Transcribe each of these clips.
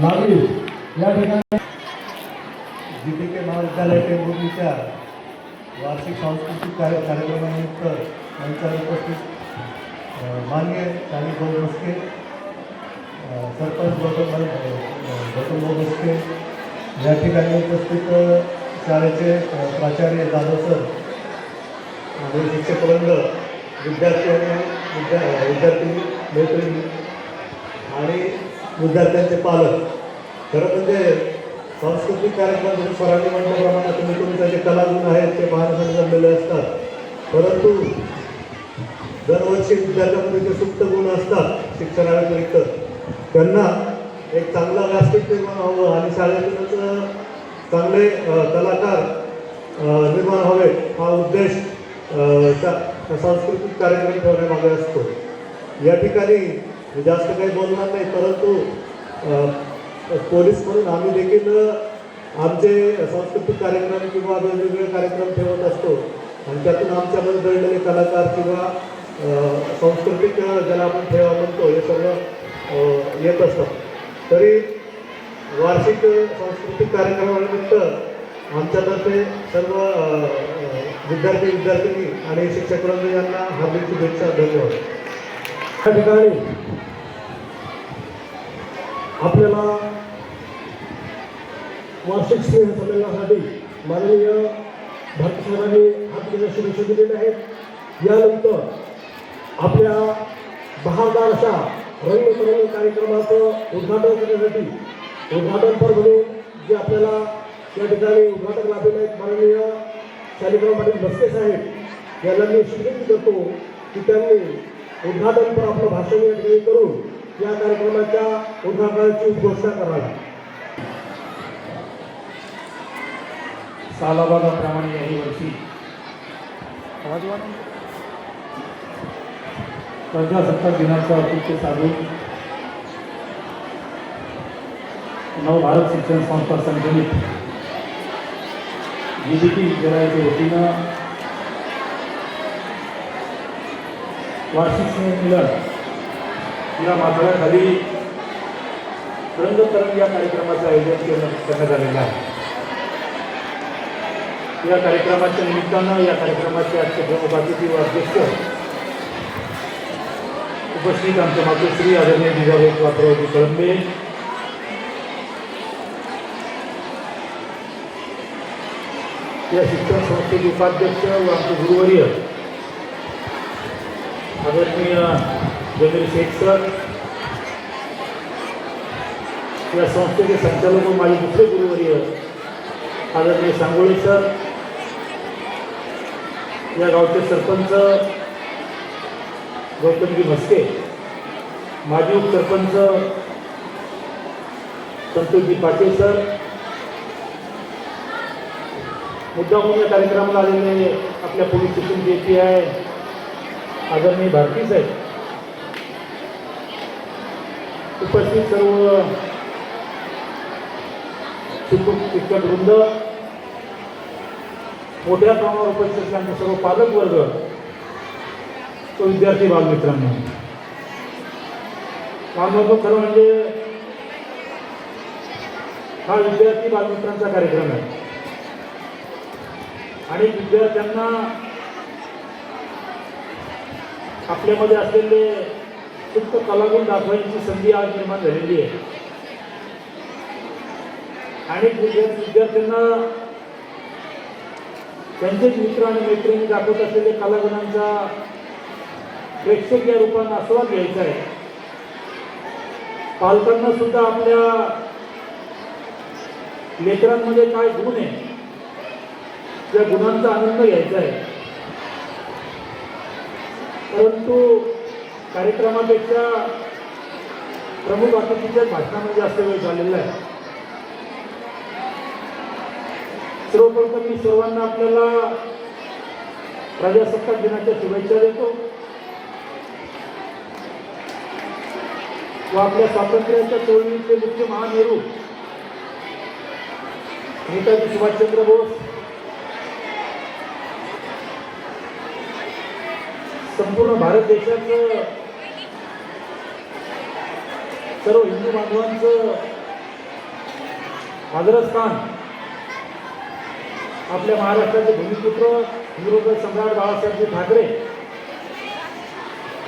नागरिक या ठिकाणी जीटीके महाविद्यालय टेंभुर्णीच्या वार्षिक सांस्कृतिक कार्यक्रमानिमित्त मंचावर उपस्थित माननीय शालिक भाऊ मस्के, सरपंच गौतम भाऊ मस्के, या ठिकाणी उपस्थित शाळेचे प्राचार्य जाधव सर आणि शिक्षकवृंद, विद्यार्थी आणि विद्यार्थी मैत्रिणी आणि विद्यार्थ्यांचे पालक. खरं म्हणजे सांस्कृतिक कार्यक्रम सरांनी म्हटल्याप्रमाणे तुम्ही तुमचे जे कलागुण आहेत ते पाहण्यासाठी जमलेले असतात, परंतु दरवर्षी विद्यार्थ्यांमध्ये जे सुप्त गुण असतात शिक्षणाव्यतिरिक्त त्यांना एक चांगला व्यासपीठ निर्माण व्हावं आणि शाळेतूनच चांगले कलाकार निर्माण व्हावे हा उद्देश सांस्कृतिक कार्यक्रम ठेवण्यामागे असतो. या ठिकाणी जास्त काही बोलणार नाही, परंतु पोलीस म्हणून आम्ही देखील आमचे सांस्कृतिक कार्यक्रम किंवा वेगवेगळे कार्यक्रम ठेवत असतो आणि त्यातून आमच्यामध्ये दडलेले कलाकार किंवा सांस्कृतिक ज्याला आपण ठेवा म्हणतो हे सगळं येत असतात. तरी वार्षिक सांस्कृतिक कार्यक्रमानिमित्त आमच्यातर्फे सर्व विद्यार्थी आणि शिक्षकवृंद यांना हार्दिक शुभेच्छा. धन्यवाद. या ठिकाणी आपल्याला वार्षिक स्नेह संमेलनासाठी माननीय भारत सरकारने हार्दिक शुभेच्छा दिलेल्या आहेत. यानंतर आपल्या बहारदार अशा रंगतरंग कार्यक्रमाचं उद्घाटन करण्यासाठी उद्घाटनपर म्हणून जे आपल्याला या ठिकाणी उद्घाटक लाभलेले आहेत माननीय शालिकराव पाटील मस्के साहेब यांना मी विनंती करतो की त्यांनी उद्घाटनपर आपलं भाषण या ठिकाणी करून या कार्यक्रमाच्या उद्घाटनाची घोषणा करावी. सालाबादाप्रमाणे याही वर्षी प्रजासत्ताक दिनाचं औचित्य साधून नवभारत शिक्षण संस्था संचलित जीटीके विद्यालयाच्या वतीनं वार्षिक स्नेहमिलन या माथाऱ्याखाली रंगतरंग या कार्यक्रमाचं आयोजन करण्यात आलेलं आहे. या कार्यक्रमाच्या निमित्तानं या कार्यक्रमाचे आजचे प्रमुख अतिथी व अध्यक्ष उपस्थित आमचे मातोश्री आदरणीय जिजाबाई पात्रावजी कळंबे, या शिक्षण संस्थेचे उपाध्यक्ष व आमचे गुरुवर्य आदरणीय जमीर शेख सर, या संस्थेचे संचालक व माझे दुसरे गुरुवर्य आदरणीय सांगोळे सर, या गावचे सरपंच गौतमजी मस्के, माजी उपसरपंच संतोषजी पाटील सर, मुद्दामून या कार्यक्रमाला आलेले आपल्या पोलीस स्टेशन JPI आदरणीय भारती साहेब, उपस्थित सर्व शिक्षक वृंद, मोठ्या प्रमाणावर उपस्थित असलेले सर्व पालक वर्ग व विद्यार्थी बालमित्रांनो, मानवतो खरं म्हणजे हा विद्यार्थी बालमित्रांचा कार्यक्रम आहे आणि विद्यार्थ्यांना आपल्यामध्ये असलेले सुप्त कलागुण दाखवण्याची संधी आज निर्माण झालेली आहे. अनेक विद्यार्थ्यांना त्यांचेच मित्र आणि मैत्रिणी दाखवत असलेले कलागुणांचा प्रेक्षक या रूपाने आस्वाद घ्यायचा आहे. पालकांना सुद्धा आपल्या लेकरांमध्ये काय गुण आहे त्या गुणांचा आनंद घ्यायचा आहे. परंतु कार्यक्रमापेक्षा प्रमुख अतिथीच्या भाषणामध्ये जास्त वेळ झालेला आहे. सर्वप्रथम मी सर्वांना आपल्याला प्रजासत्ताक दिनाच्या शुभेच्छा देतो व आपल्या स्वातंत्र्याच्या चळवळीचे मुख्य महानेहरू नेताजी सुभाषचंद्र बोस, संपूर्ण भारत देशाचं सर्व हिंदू बांधवांचं आदरस खान, आपल्या महाराष्ट्राचे भूमिपुत्र हिरोपंत सम्राट बाळासाहेबजी ठाकरे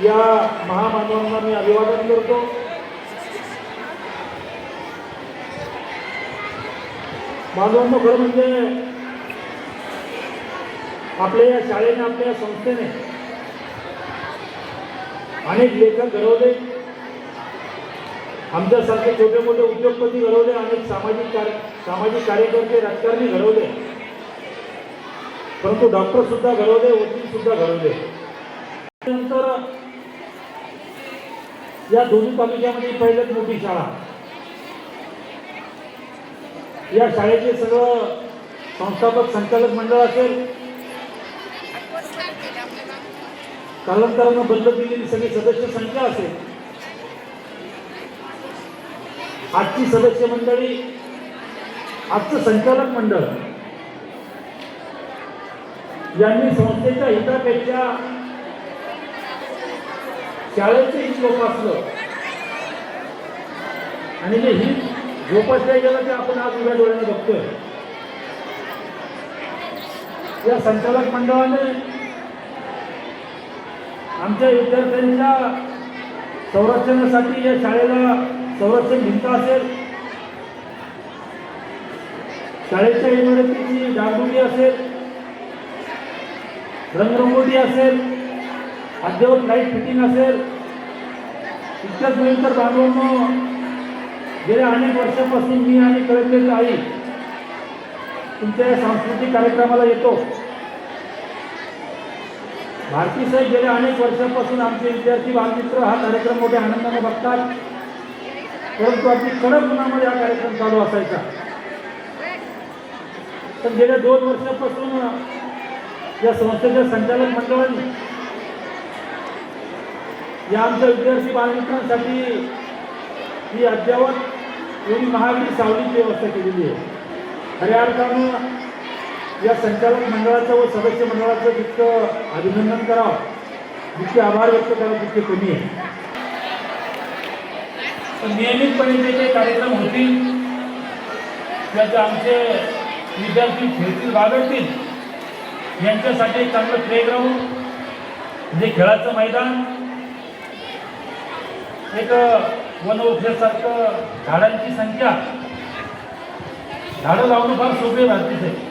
या महामानवांना मी अभिवादन करतो. बांधवांनो, खरं म्हणजे आपल्या या शाळेने, आपल्या या संस्थेने अनेक लेखक घडवले, आमच्यासारखे छोटे मोठे उद्योगपती घडवले, अनेक सामाजिक कार्यकर्ते, राजकारणी घडवले, परंतु डॉक्टर सुद्धा घडवले, वकील सुद्धा घडवले. नंतर या दोन्ही तालुक्यामध्ये पहिल्याच मोठी शाळा. या शाळेचे सगळं संस्थापक संचालक मंडळ असेल, कालांतरानं बदलत गेलेली सगळी सदस्य संख्या असेल, आजची सदस्य मंडळी, आजचं संचालक मंडळ यांनी संस्थेच्या हितापेक्षा शाळेचे हित जोपासलं आणि जे हित जोपासलं गेलं ते आपण आज उभ्या डोळ्याने बघतोय. या संचालक मंडळाने आमच्या विद्यार्थ्यांच्या संरक्षणासाठी या शाळेला संरक्षण भिंत असेल, शाळेच्या इमारतीची डागडुगी असेल, रंगरंगोटी असेल, अद्ययावत लाईट फिटिंग असेल, इतकंच नव्हे तर बांधवांनो, गेल्या अनेक वर्षापासून मी आणि कळकळीची आई तुमच्या या सांस्कृतिक कार्यक्रमाला येतो. भारती साहेब गेल्या अनेक वर्षापासून आमचे विद्यार्थी बालमित्र हा कार्यक्रम मोठ्या आनंदाने बघतात, परंतु अगदी कडक उन्हामध्ये हा कार्यक्रम चालू असायचा. पण गेल्या 2 वर्षापासून या संस्थेच्या संचालक मंडळाने या आमच्या विद्यार्थी बालमित्रांसाठी ही अद्यावत एवढी महागडी सावलीची व्यवस्था केलेली आहे. खऱ्या अर्थानं या संचालक मंडळाचं व सदस्य मंडळाचं जितकं अभिनंदन करावं, जितके आभार व्यक्त करावं तितके कमी आहे. पण नियमितपणे जे काही कार्यक्रम होतील त्याचे आमचे विद्यार्थी खेळतील, बागडतील, यांच्यासाठी एक चांगलं प्लेग्राऊंड, म्हणजे खेळाचं मैदान, एक वनवृक्षासारखं झाडांची संख्या. झाडं लावणं फार सोपी आहे भारतीच आहे,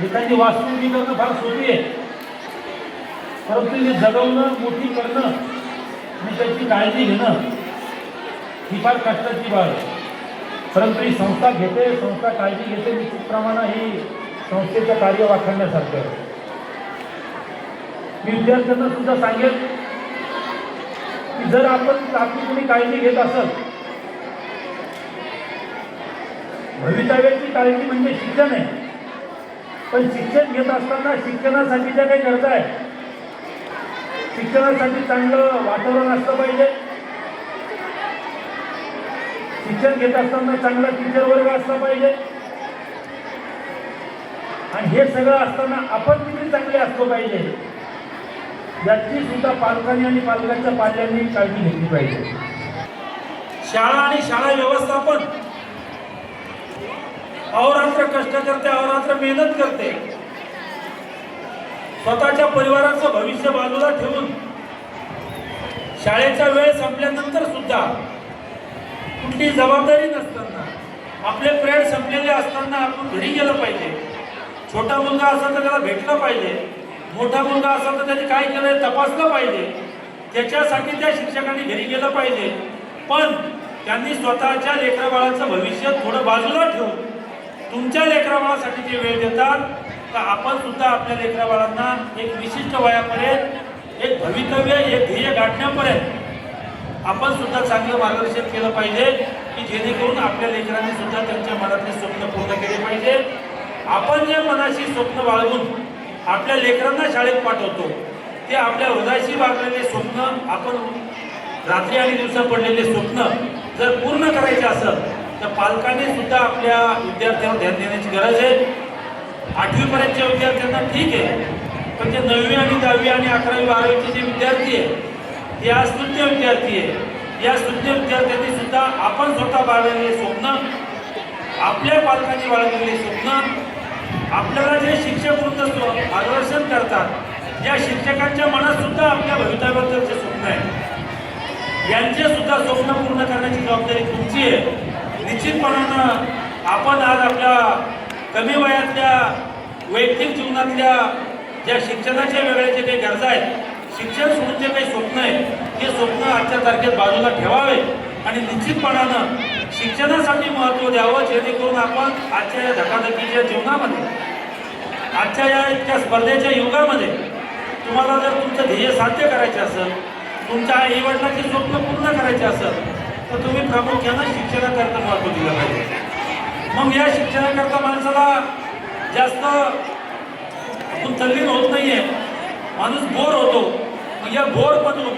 एखादी वास्तू उभी करणं फार सोपी आहे, परंतु ते जगवणं, मोठी करणं आणि त्याची काळजी घेणं ही फार कष्टाची बाब आहे. परंतु ही संस्था घेते, संस्था काळजी घेते, निश्चित प्रमाणात ही संस्थेचं कार्य वाखाणण्यासारखं आहे. मी विद्यार्थ्यांना सुद्धा सांगेल की जर आपण आपली तुम्ही काळजी घेत असाल, भवितव्याची काळजी म्हणजे शिक्षण आहे, पण शिक्षण घेत असताना शिक्षणासाठी ज्या काही गरजा आहे, शिक्षणासाठी चांगलं वातावरण असलं पाहिजे, शिक्षण घेत असताना चांगला टीचर वर्ग असला पाहिजे, आणि हे सगळं असताना आपण किती चांगले असलो पाहिजे याची सुद्धा पालकांनी आणि पालकांच्या पाल्यांनी काळजी घेतली पाहिजे. शाळा आणि शाळा व्यवस्थापन अहोरात्र कष्ट करते, अहोरात्र मेहनत करते, स्वतःच्या परिवाराचं भविष्य बाजूला ठेवून शाळेचा वेळ संपल्यानंतर सुद्धा कुठली जबाबदारी नसताना, आपले पिरियड संपलेले असताना आपण घरी गेलं पाहिजे. छोटा मुलगा असेल तर त्याला भेटलं पाहिजे, मोठा मुलगा असेल तर त्याने काय केलंय तपासलं पाहिजे, त्याच्यासाठी त्या शिक्षकांनी घरी गेलं पाहिजे. पण त्यांनी स्वतःच्या लेकराबाळाचं भविष्य थोडं बाजूला ठेवून तुमच्या लेकराबाळासाठी जे वेळ देतात, तर आपण सुद्धा आपल्या लेकराबाळांना एक विशिष्ट वयापर्यंत एक भवितव्य, एक ध्येय गाठण्यापर्यंत आपण सुद्धा चांगलं मार्गदर्शन केलं पाहिजे, की जेणेकरून आपल्या लेकरांनी सुद्धा त्यांच्या मनातले स्वप्न पूर्ण केले पाहिजे. आपण जे मनाशी स्वप्न बाळगून आपल्या लेकरांना शाळेत पाठवतो, ते आपल्या हृदयाशी बाळगलेले स्वप्न, आपण रात्री आणि दिवसा पडलेले स्वप्न जर पूर्ण करायचे असेल तर पालकांनी सुद्धा आपल्या विद्यार्थ्यांवर ध्यान देण्याची गरज आहे. 8वी पर्यंतच्या विद्यार्थ्यांना ठीक आहे, पण जे 9वी आणि 10वी आणि 11वी 12वीचे जे विद्यार्थी आहे ते आज तृतीय विद्यार्थी आहे. या तृतीय विद्यार्थ्यांनी सुद्धा आपण स्वतः बाळगलेले स्वप्न आपल्या पालकांनी बाळगलेली स्वप्न, आपल्याला जे शिक्षक वृंद मार्गदर्शन करतात, ज्या शिक्षकांच्या मनात सुद्धा आपल्या भवितव्याबद्दलचे स्वप्न आहे, यांचे सुद्धा स्वप्न पूर्ण करण्याची जबाबदारी तुमची आहे. निश्चितपणानं आपण आज आपल्या कमी वयातल्या वैयक्तिक जीवनातल्या ज्या शिक्षणाच्या वेगळ्या जे काही गरजा आहेत, शिक्षण सोडून जे काही स्वप्न आहे, हे स्वप्न आजच्या तारखेत बाजूला ठेवावे आणि निश्चितपणानं शिक्षणासाठी महत्त्व द्यावं, जेणेकरून आपण आजच्या या धकाधकीच्या जीवनामध्ये, आजच्या या इतक्या स्पर्धेच्या युगामध्ये तुम्हाला जर तुमचं ध्येय साध्य करायचं असेल, तुमच्या आईवडिलांची स्वप्न पूर्ण करायचे असेल, तर तुम्ही प्रामुख्यानं शिक्षणाकरता महत्त्व दिलं पाहिजे. मग या शिक्षणाकरता माणसाला जास्त आपण तल्लीन होत नाही आहे, माणूस बोर होतो. मग या बोरमधून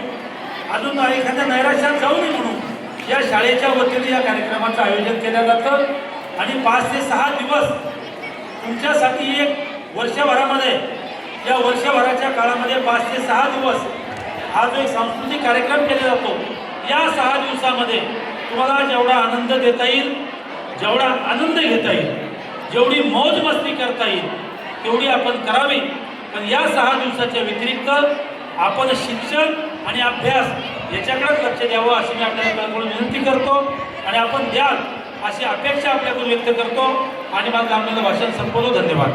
अजून एखाद्या नैराश्यात जाऊ नये म्हणून या शाळेच्या वतीने या कार्यक्रमाचं आयोजन केलं जातं आणि 5 ते 6 दिवस तुमच्यासाठी एक वर्षभरामध्ये, या वर्षभराच्या काळामध्ये 5 ते 6 दिवस हा जो एक सांस्कृतिक कार्यक्रम केला जातो, या 6 दिवसामध्ये तुम्हाला जेवढा आनंद देता येईल, जेवढा आनंद घेता येईल, जेवढी मौज मस्ती करता येईल तेवढी आपण करावी. पण या 6 दिवसाच्या व्यतिरिक्त आपण शिक्षण आणि अभ्यास याच्याकडेच लक्ष द्यावं अशी मी आपल्याला विनंती करतो आणि आपण द्याल अशी अपेक्षा आपल्याकडून व्यक्त करतो आणि माझं आपल्याला भाषण संपवतो. धन्यवाद.